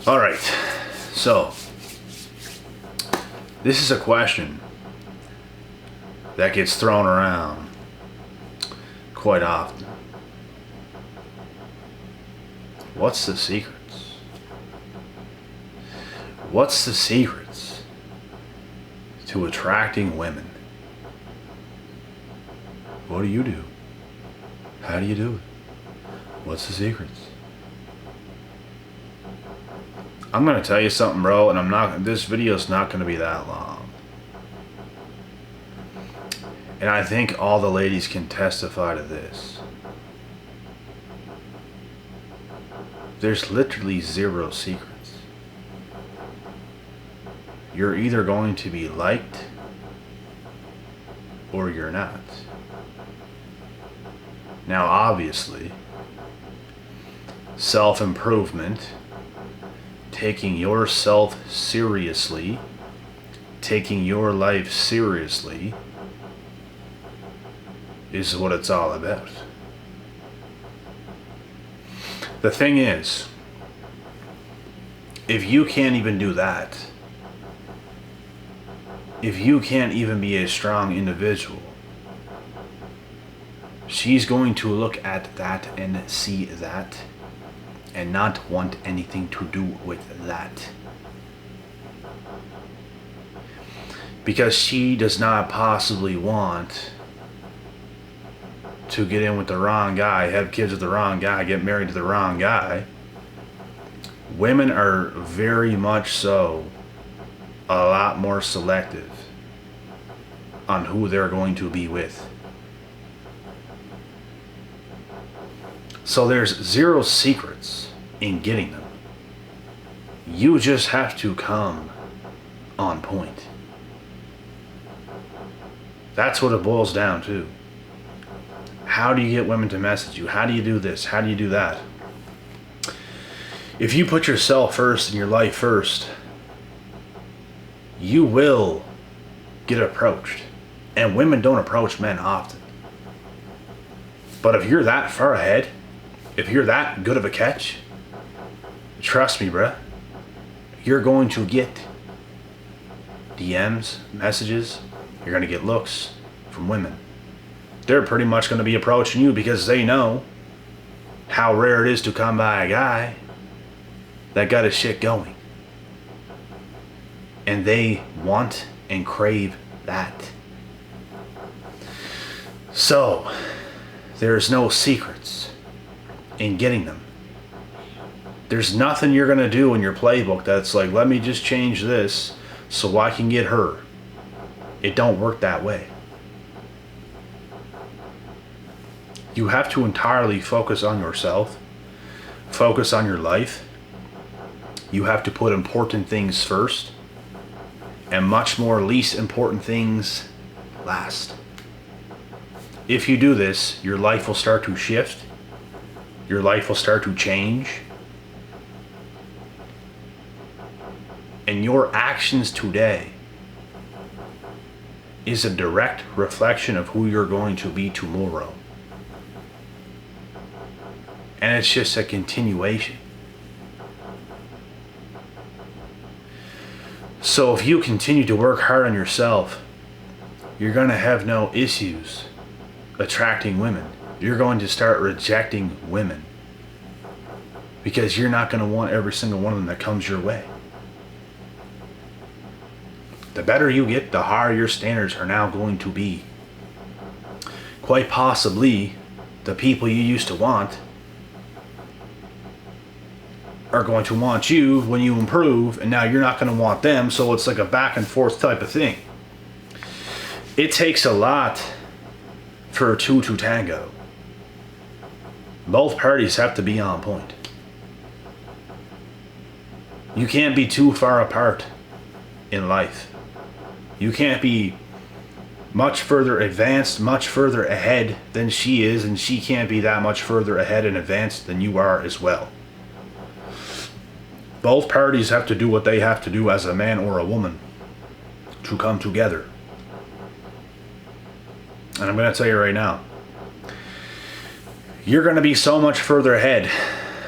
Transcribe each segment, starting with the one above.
All right, so this is a question that gets thrown around quite often. What's the secrets? What's the secrets to attracting women? What do you do? How do you do it? What's the secrets? I'm gonna tell you something, bro, and this video's not gonna be that long. And I think all the ladies can testify to this. There's literally zero secrets. You're either going to be liked or you're not. Now, obviously, self-improvement, taking yourself seriously, taking your life seriously, is what it's all about. The thing is, if you can't even do that, if you can't even be a strong individual, she's going to look at that and see that and not want anything to do with that. Because she does not possibly want to get in with the wrong guy, have kids with the wrong guy, get married to the wrong guy. Women are very much so a lot more selective on who they're going to be with. So there's zero secrets in getting them. You just have to come on point. That's what it boils down to. How do you get women to message you? How do you do this? How do you do that? If you put yourself first and your life first, you will get approached. And women don't approach men often. But if you're that far ahead, if you're that good of a catch, trust me, bruh, you're going to get DMs, messages, you're going to get looks from women. They're pretty much going to be approaching you because they know how rare it is to come by a guy that got his shit going. And they want and crave that. So, there's no secrets in getting them. There's nothing you're going to do in your playbook that's like, let me just change this so I can get her. It don't work that way. You have to entirely focus on yourself, focus on your life. You have to put important things first and much more least important things last. If you do this, your life will start to shift. Your life will start to change. And your actions today is a direct reflection of who you're going to be tomorrow. And it's just a continuation. So if you continue to work hard on yourself, you're going to have no issues attracting women. You're going to start rejecting women because you're not going to want every single one of them that comes your way. The better you get, the higher your standards are now going to be. Quite possibly, the people you used to want are going to want you when you improve, and now you're not going to want them, so it's like a back and forth type of thing. It takes a lot for two to tango. Both parties have to be on point. You can't be too far apart in life. You can't be much further advanced, much further ahead than she is, and she can't be that much further ahead and advanced than you are as well. Both parties have to do what they have to do as a man or a woman to come together. And I'm going to tell you right now, you're going to be so much further ahead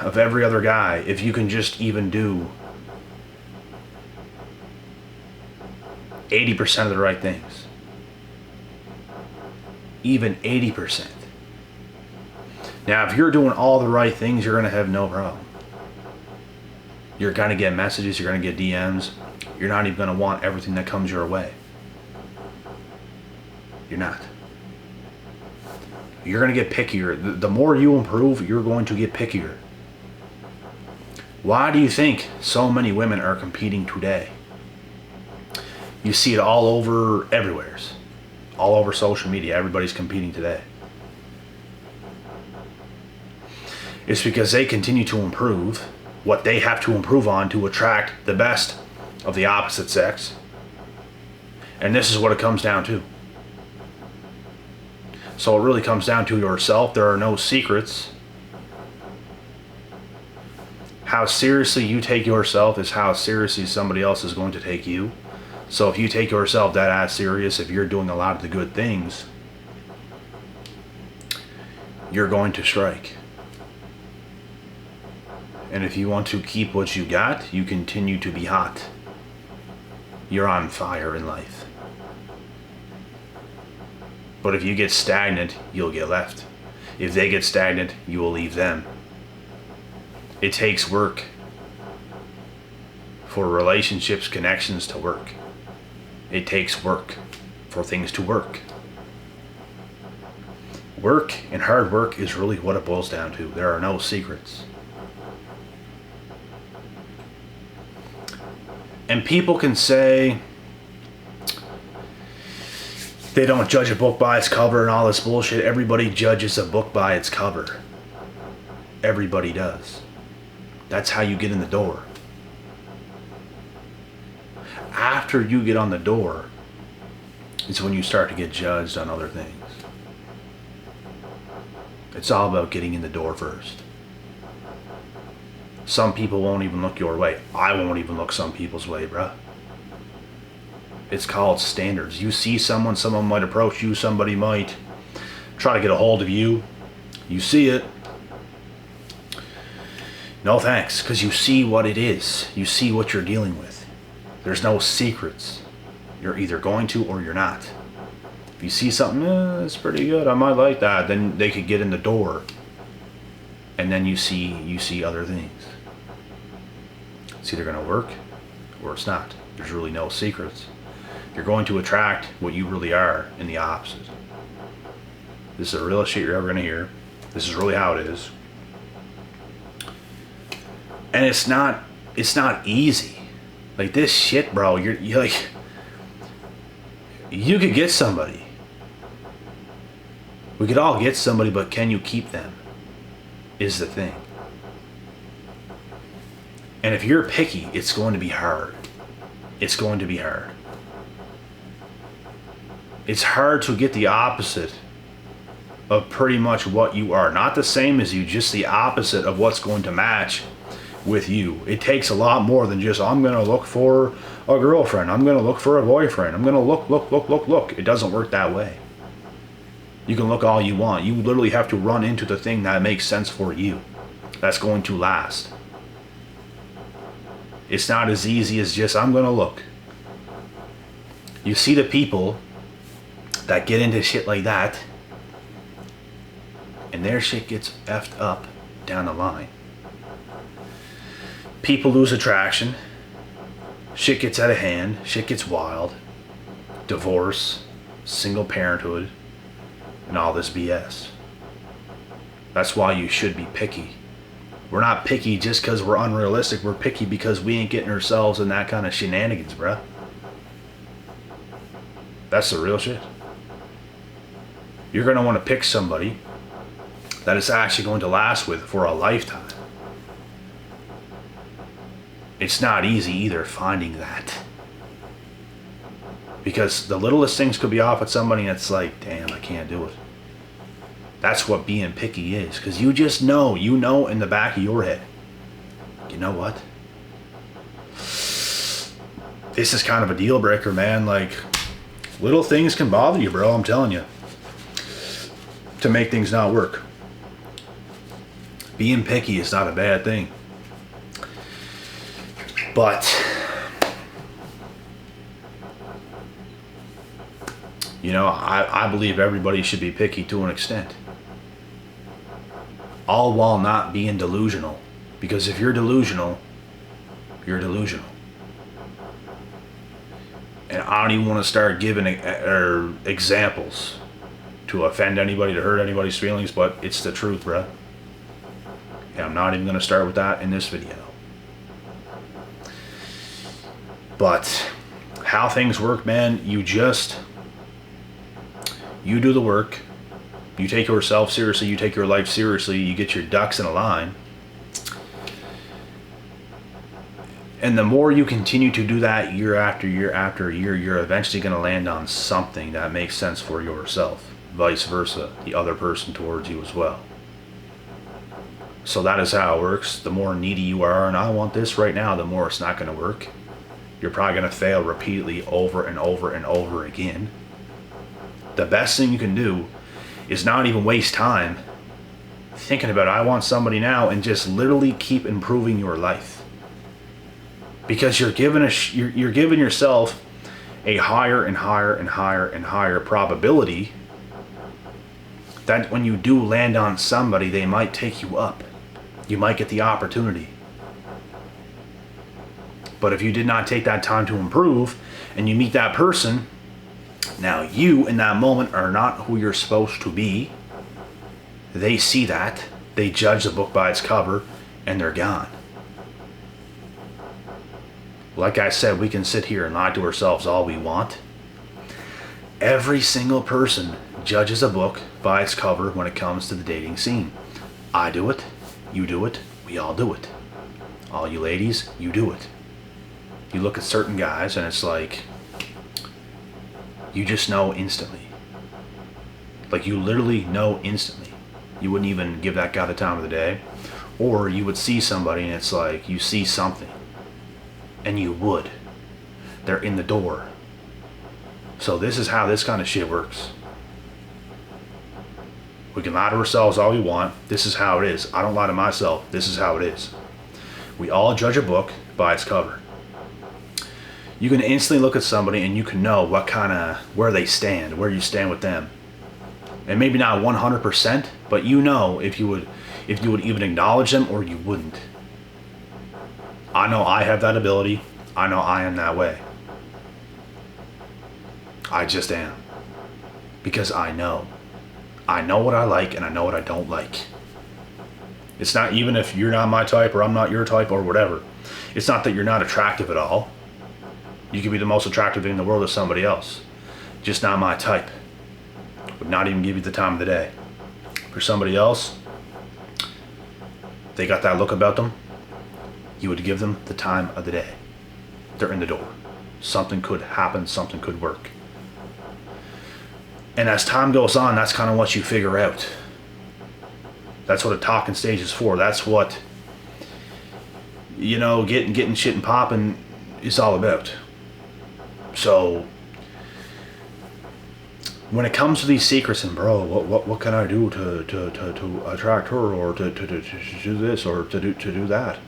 of every other guy if you can just even do 80% of the right things. Even 80%. Now, if you're doing all the right things, you're going to have no problem. You're going to get messages, you're going to get DMs. You're not even going to want everything that comes your way. You're not. You're going to get pickier. The more you improve, you're going to get pickier. Why do you think so many women are competing today? You see it all over everywhere. All over social media. Everybody's competing today. It's because they continue to improve what they have to improve on to attract the best of the opposite sex. And this is what it comes down to. So it really comes down to yourself. There are no secrets. How seriously you take yourself is how seriously somebody else is going to take you. So if you take yourself that as serious, if you're doing a lot of the good things, you're going to strike. And if you want to keep what you got, you continue to be hot. You're on fire in life. But if you get stagnant, you'll get left. If they get stagnant, you will leave them. It takes work for relationships, connections to work. It takes work for things to work. Work and hard work is really what it boils down to. There are no secrets. And people can say they don't judge a book by its cover and all this bullshit. Everybody judges a book by its cover. Everybody does. That's how you get in the door. After you get on the door, it's when you start to get judged on other things. It's all about getting in the door first. Some people won't even look your way. I won't even look some people's way, bruh. It's called standards. You see someone might approach you, somebody might try to get a hold of you. You see it. No thanks, because you see what it is. You see what you're dealing with. There's no secrets. You're either going to or you're not. If you see something, that's pretty good, I might like that, then they could get in the door. And then you see other things. It's either going to work or it's not. There's really no secrets. You're going to attract what you really are in the opposite. This is the realest shit you're ever going to hear. This is really how it is. And it's not easy. Like this shit, bro, you're like, you could get somebody. We could all get somebody, but can you keep them? Is the thing. And if you're picky, it's going to be hard. It's going to be hard. It's hard to get the opposite of pretty much what you are. Not the same as you, just the opposite of what's going to match with you. It takes a lot more than just, I'm going to look for a girlfriend. I'm going to look for a boyfriend. I'm going to look. It doesn't work that way. You can look all you want. You literally have to run into the thing that makes sense for you. That's going to last. It's not as easy as just, I'm going to look. You see the people that get into shit like that, and their shit gets effed up down the line. People lose attraction. Shit gets out of hand. Shit gets wild. Divorce. Single parenthood. And all this BS. That's why you should be picky. We're not picky just because we're unrealistic. We're picky because we ain't getting ourselves in that kind of shenanigans, bruh. That's the real shit. You're going to want to pick somebody that it's actually going to last with for a lifetime. It's not easy either finding that. Because the littlest things could be off with somebody and it's like, damn, I can't do it. That's what being picky is. Because you just know, in the back of your head, you know what? This is kind of a deal breaker, man. Like, little things can bother you, bro, I'm telling you. To make things not work. Being picky is not a bad thing. But I believe everybody should be picky to an extent. All while not being delusional. Because if you're delusional, you're delusional. And I don't even want to start giving examples to offend anybody, to hurt anybody's feelings, but it's the truth, bruh. And I'm not even going to start with that in this video. But how things work, man, you do the work. You take yourself seriously, you take your life seriously, you get your ducks in a line. And the more you continue to do that year after year after year, you're eventually going to land on something that makes sense for yourself. Vice versa, the other person towards you as well. So that is how it works. The more needy you are, and I want this right now, the more it's not going to work. You're probably going to fail repeatedly over and over and over again. The best thing you can do is not even waste time thinking about, I want somebody now, and just literally keep improving your life. Because you're giving yourself a higher and higher and higher and higher probability that when you do land on somebody, they might take you up. You might get the opportunity. But if you did not take that time to improve and you meet that person, now you in that moment are not who you're supposed to be. They see that, they judge the book by its cover, and they're gone. Like I said, we can sit here and lie to ourselves all we want. Every single person judges a book by its cover when it comes to the dating scene. I do it, you do it, we all do it. All you ladies, you do it. You look at certain guys and it's like, you just know instantly. Like you literally know instantly. You wouldn't even give that guy the time of the day. Or you would see somebody and it's like, you see something. And you would. They're in the door. So this is how this kind of shit works. We can lie to ourselves all we want. This is how it is. I don't lie to myself. This is how it is. We all judge a book by its cover. You can instantly look at somebody and you can know where they stand, where you stand with them. And maybe not 100%, but you know if you would even acknowledge them or you wouldn't. I know I have that ability. I know I am that way. I just am. Because I know. I know what I like and I know what I don't like. It's not even if you're not my type or I'm not your type or whatever. It's not that you're not attractive at all. You could be the most attractive thing in the world to somebody else. Just not my type. Would not even give you the time of the day. For somebody else, they got that look about them, you would give them the time of the day. They're in the door. Something could happen, something could work. And as time goes on, that's kind of what you figure out. That's what a talking stage is for. That's what, getting shit and popping is all about. So, when it comes to these secrets and bro, what can I do to attract her or to do this or to do that?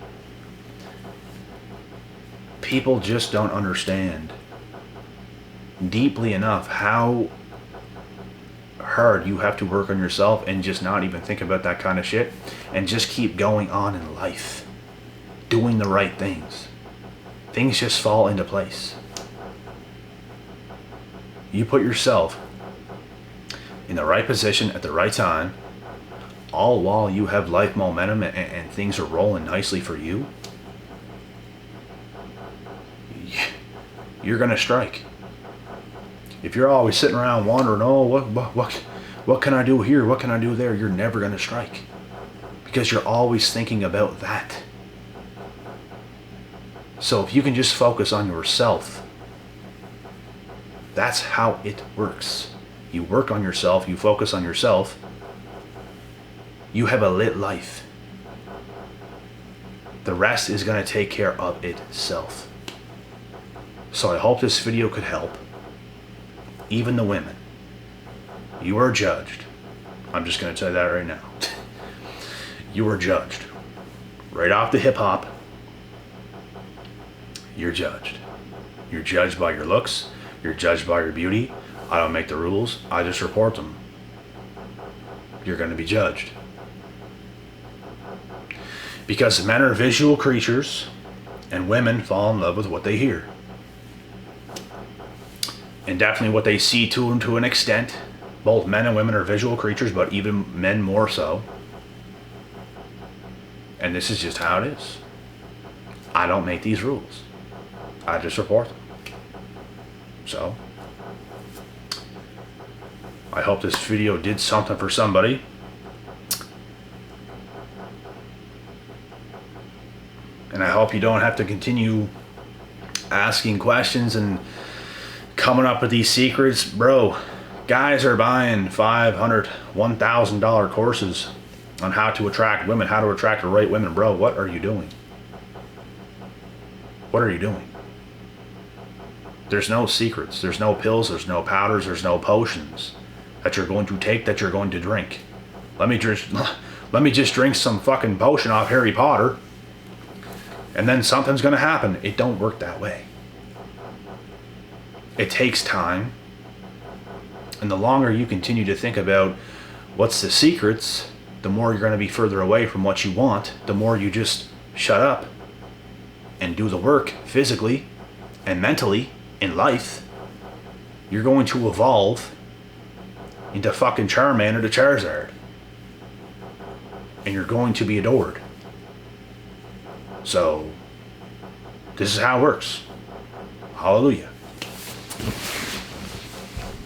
People just don't understand deeply enough how hard you have to work on yourself and just not even think about that kind of shit and just keep going on in life, doing the right things. Things just fall into place. You put yourself in the right position at the right time, all while you have life momentum and things are rolling nicely for you, you're gonna strike. If you're always sitting around wondering, what can I do here? What can I do there? You're never gonna strike. Because you're always thinking about that. So if you can just focus on yourself, that's how it works. You work on yourself, you focus on yourself, you have a lit life. The rest is gonna take care of itself. So I hope this video could help. Even the women. You are judged. I'm just going to tell you that right now. You are judged. Right off the hip hop, you're judged. You're judged by your looks. You're judged by your beauty. I don't make the rules. I just report them. You're going to be judged. Because men are visual creatures and women fall in love with what they hear. And definitely what they see to an extent. Both men and women are visual creatures, but even men more so. And this is just how it is. I don't make these rules. I just report them. So, I hope this video did something for somebody. And I hope you don't have to continue asking questions and coming up with these secrets. Bro, guys are buying $500, $1,000 courses on how to attract women, how to attract the right women. Bro, what are you doing? What are you doing? There's no secrets. There's no pills. There's no powders. There's no potions that you're going to take, that you're going to drink. Let me just drink some fucking potion off Harry Potter, and then something's going to happen. It don't work that way. It takes time. And the longer you continue to think about what's the secrets, the more you're going to be further away from what you want. The more you just shut up and do the work physically and mentally in life, you're going to evolve into fucking Charmander to Charizard. And you're going to be adored. So, this is how it works. Hallelujah.